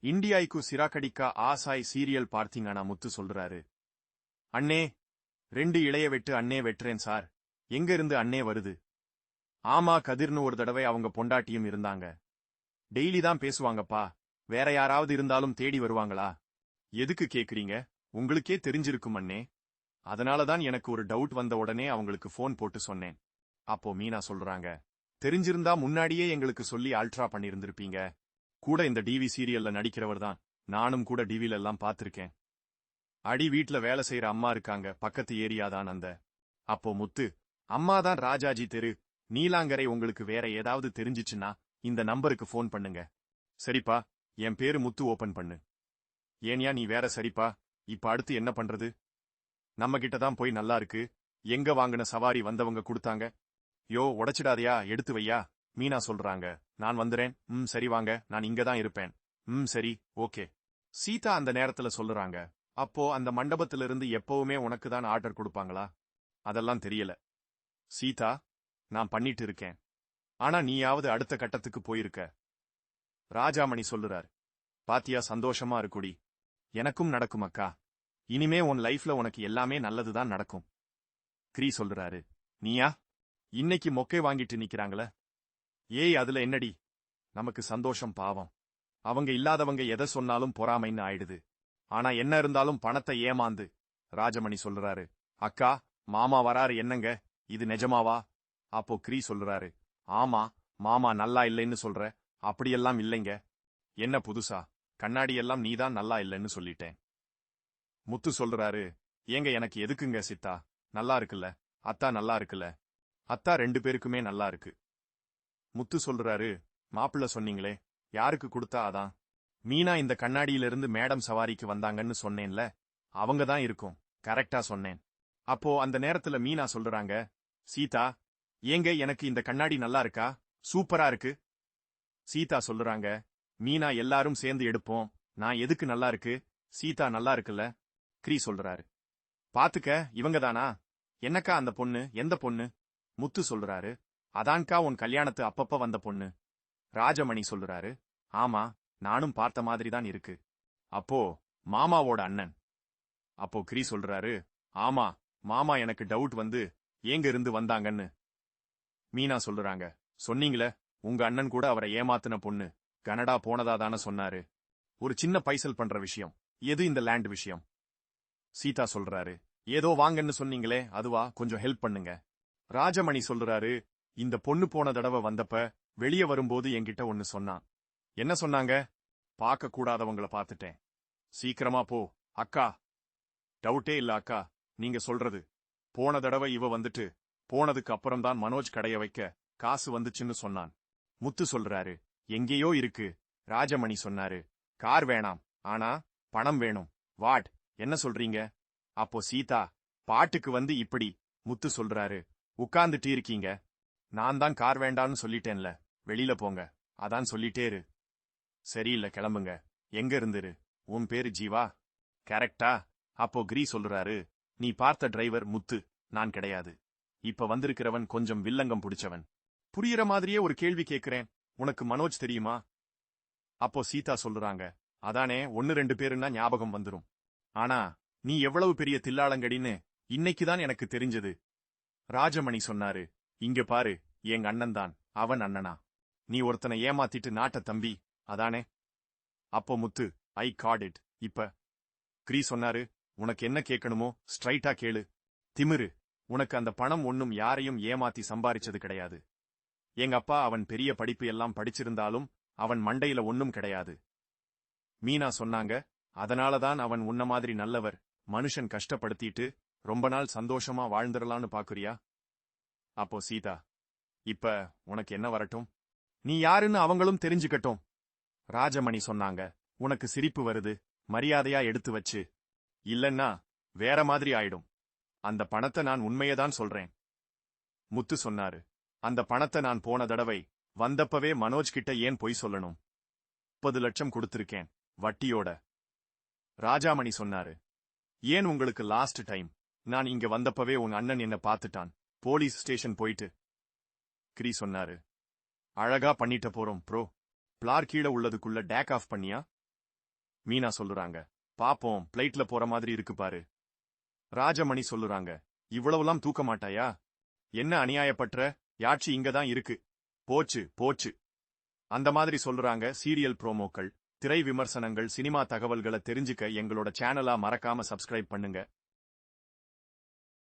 இண்டியாய்க்கு சிராக்கடிக்கா ஆசாய் serial பார்த்தீங்கன்னா முத்து சொல்றாரு. அண்ணே 2 இளைய வெட்டு அண்ணே வெட்டுறேன் சார். எங்க இருந்து அண்ணே வருது? ஆமா கதிர்னு ஒரு தடவை அவங்க பொண்டாட்டியும் இருந்தாங்க. டெய்லி தான் பேசுவாங்கப்பா. வேற யாராவது இருந்தாலும் தேடி வருவாங்களா? எதுக்கு கேக்குறீங்க? உங்களுக்கே தெரிஞ்சிருக்கும் அண்ணே. அதனாலதான் எனக்கு ஒரு டவுட் வந்த உடனே அவங்களுக்கு போன் போட்டு சொன்னேன். அப்போ மீனா சொல்றாங்க, தெரிஞ்சிருந்தா முன்னாடியே எங்களுக்கு சொல்லி அல்ட்ரா பண்ணிருந்திருப்பீங்க. கூட இந்த டிவி சீரியல்ல நடிக்கிறவர் தான். நானும் கூட டிவில எல்லாம் பாத்திருக்கேன். அடி வீட்ல வேலை செய்யற அம்மா இருக்காங்க, பக்கத்து ஏரியா தான் அந்த. அப்போ முத்து, அம்மா தான் ராஜாஜி தெரு, நீலாங்கரை. உங்களுக்கு வேற ஏதாவது தெரிஞ்சிச்சுன்னா இந்த நம்பருக்கு போன் பண்ணுங்க. சரிப்பா, என் பேரு முத்து, ஓபன் பண்ணு. ஏன்யா நீ வேற? சரிப்பா, இப்ப அடுத்து என்ன பண்றது? நம்ம கிட்ட தான் போய் நல்லா இருக்கு. எங்க வாங்கின சவாரி வந்தவங்க கொடுத்தாங்க. யோ உடைச்சிடாதையா, எடுத்து வையா. மீனா சொல்றாங்க, நான் வந்துறேன். சரி வாங்க, நான் இங்க தான் இருப்பேன். சரி, ஓகே. சீதா அந்த நேரத்துல சொல்லுறாங்க, அப்போ அந்த மண்டபத்திலிருந்து எப்பவுமே உனக்கு தான் ஆர்டர் கொடுப்பாங்களா? அதெல்லாம் தெரியல சீதா, நான் பண்ணிட்டு இருக்கேன். ஆனா நீயாவது அடுத்த கட்டத்துக்கு போயிருக்க. ராஜாமணி சொல்லுறார், பாத்தியா, சந்தோஷமா இருக்குடி. எனக்கும் நடக்கும் அக்கா. இனிமே உன் லைஃப்ல உனக்கு எல்லாமே நல்லதுதான் நடக்கும். கிரீ சொல்லுறாரு, நீயா? இன்னைக்கு மொக்கை வாங்கிட்டு நிக்கிறாங்கள. ஏய் அதுல என்னடி? நமக்கு சந்தோஷம் பாவம். அவங்க இல்லாதவங்க எதை சொன்னாலும் பொறாமைன்னு ஆயிடுது. ஆனா என்ன இருந்தாலும் பணத்தை ஏமாந்து. ராஜமணி சொல்லுறாரு, அக்கா மாமா வராரு என்னங்க, இது நிஜமாவா? அப்போ கிரீ சொல்லுறாரு, ஆமா மாமா நல்லா இல்லைன்னு சொல்ற. அப்படியெல்லாம் இல்லைங்க. என்ன புதுசா? கண்ணாடி எல்லாம் நீதான் நல்லா இல்லைன்னு சொல்லிட்டேன். முத்து சொல்றாரு, ஏங்க எனக்கு எதுக்குங்க சித்தா? நல்லா இருக்குல்ல, அத்தா நல்லா இருக்குல்ல, அத்தா 2 பேருக்குமே நல்லா இருக்கு. முத்து சொல்றாரு, மாப்பிள்ள சொன்னீங்களே, யாருக்கு கொடுத்தா? அதான் மீனா இந்த கண்ணாடியிலிருந்து மேடம் சவாரிக்கு வந்தாங்கன்னு சொன்னேன்ல, அவங்க தான் இருக்கும். கரெக்டா சொன்னேன். அப்போ அந்த நேரத்துல மீனா சொல்றாங்க, சீதா ஏங்க எனக்கு இந்த கண்ணாடி நல்லா இருக்கா? சூப்பரா இருக்கு. சீதா சொல்றாங்க, மீனா எல்லாரும் சேர்ந்து எடுப்போம். நான் எதுக்கு நல்லா இருக்கு? சீதா நல்லா இருக்குல்ல. கிரீ சொல்றாரு, பாத்துக்க இவங்க தானா? என்னக்கா அந்த பொண்ணு? எந்த பொண்ணு? முத்து சொல்றாரு, அதான்கா உன் கல்யாணத்து அப்பப்ப வந்த பொண்ணு. ராஜமணி சொல்றாரு, ஆமா நானும் பார்த்த மாதிரி தான் இருக்கு. அப்போ மாமாவோட அண்ணன். அப்போ கிரீ சொல்றாரு, ஆமா மாமா, எனக்கு டவுட் வந்து ஏங்க இருந்து வந்தாங்கன்னு. மீனா சொல்றாங்க, சொன்னீங்களே உங்க அண்ணன் கூட அவரை ஏமாத்தின பொண்ணு கனடா போனதா தானே சொன்னாரு. ஒரு சின்ன பைசல் பண்ற விஷயம். எது? இந்த லேண்ட் விஷயம். சீதா சொல்றாரு, ஏதோ வாங்கன்னு சொன்னீங்களே அதுவா, கொஞ்சம் ஹெல்ப் பண்ணுங்க. ராஜமணி சொல்றாரு, இந்த பொண்ணு போன தடவை வந்தப்ப வெளியே வரும்போது என்கிட்ட ஒன்னு சொன்னான். என்ன சொன்னாங்க? பார்க்க கூடாதவங்கள பார்த்துட்டேன். சீக்கிரமா போ அக்கா. டவுட்டே இல்ல அக்கா, நீங்க சொல்றது. போன தடவை இவ வந்துட்டு போனதுக்கு அப்புறம் தான் மனோஜ் கடைய வைக்க காசு வந்துச்சுன்னு சொன்னான். முத்து சொல்றாரு, எங்கேயோ இருக்கு. ராஜமணி சொன்னாரு, கார் வேணாம், ஆனா பணம் வேணும். வாட்? என்ன சொல்றீங்க? அப்போ சீதா, பாட்டுக்கு வந்து இப்படி. முத்து சொல்றாரு, உட்கார்ந்துட்டு இருக்கீங்க. நான் தான் கார் வேண்டான்னு சொல்லிட்டேன்ல, வெளியில போங்க. அதான் சொல்லிட்டேரு. சரியில்ல கிளம்புங்க. எங்க இருந்துரு? உன் பேரு ஜீவா, கரெக்டா? அப்போ கிரீ சொல்றாரு, நீ பார்த்த டிரைவர் முத்து, நான் கிடையாது. இப்ப வந்திருக்கிறவன் கொஞ்சம் வில்லங்கம் புடிச்சவன். புரியுற மாதிரியே ஒரு கேள்வி கேக்குறேன், உனக்கு மனோஜ் தெரியுமா? அப்போ சீதா சொல்றாங்க, அதானே 1-2 பேருன்னா ஞாபகம் வந்துரும். ஆனா நீ எவ்வளவு பெரிய தில்லாளங்கடின்னு இன்னைக்குதான் எனக்கு தெரிஞ்சது. ராஜமணி சொன்னாரு, இங்க பாரு, எங்க அண்ணன் தான். அவன் அண்ணனா? நீ ஒருத்தனை ஏமாத்திட்டு நாட்ட தம்பி, அதானே? அப்போ முத்து, ஐ காட் இட். இப்ப கிரீ சொன்னாரு, உனக்கு என்ன கேட்கணுமோ ஸ்ட்ரைட்டா கேளு. திமிரு, உனக்கு அந்த பணம் ஒன்னும் யாரையும் ஏமாத்தி சம்பாரிச்சது கிடையாது. எங்க அப்பா அவன் பெரிய படிப்பு எல்லாம் படிச்சிருந்தாலும் அவன் மண்டையில ஒன்னும் கிடையாது. மீனா சொன்னாங்க, அதனாலதான் அவன் உன்ன மாதிரி நல்லவர் மனுஷன் கஷ்டப்படுத்திட்டு ரொம்ப நாள் சந்தோஷமா வாழ்ந்துடலான்னு பாக்குறியா? அப்போ சீதா, இப்ப உனக்கு என்ன வரட்டும்? நீ யாருன்னு அவங்களும் தெரிஞ்சுக்கட்டும். ராஜமணி சொன்னாங்க, உனக்கு சிரிப்பு வருது, மரியாதையா எடுத்து வச்சு. இல்லன்னா வேற மாதிரி ஆயிடும். அந்த பணத்தை நான் உண்மையதான் சொல்றேன். முத்து சொன்னாரு, அந்த பணத்தை நான் போன தடவை வந்தப்பவே மனோஜ் கிட்ட ஏன் பொய் சொல்லணும்? 30 லட்சம் கொடுத்திருக்கேன், வட்டியோட. ராஜாமணி சொன்னாரு, ஏன் உங்களுக்கு லாஸ்ட் டைம் நான் இங்க வந்தப்பவே உன் அண்ணன் என்ன பார்த்துட்டான், போலீஸ் ஸ்டேஷன் போயிட்டு. கிரீ சொன்னாரு, அழகா பண்ணிட்ட போறோம் ப்ரோ. பிளார் கீழே உள்ளதுக்குள்ள டேக் ஆஃப் பண்ணியா? மீனா சொல்லுறாங்க. பாப்போம், பிளைட்ல போற மாதிரி இருக்கு பாரு. ராஜமணி சொல்லுறாங்க. இவ்வளவுலாம் தூக்க மாட்டாயா? என்ன அநியாயப்பற்ற, யாட்சி இங்கதான் இருக்கு. போச்சு போச்சு. அந்த மாதிரி சொல்லுறாங்க. சீரியல் ப்ரோமோக்கள், திரை விமர்சனங்கள், சினிமா தகவல்களை தெரிஞ்சுக்க எங்களோட சேனலா மறக்காம சப்ஸ்கிரைப் பண்ணுங்க.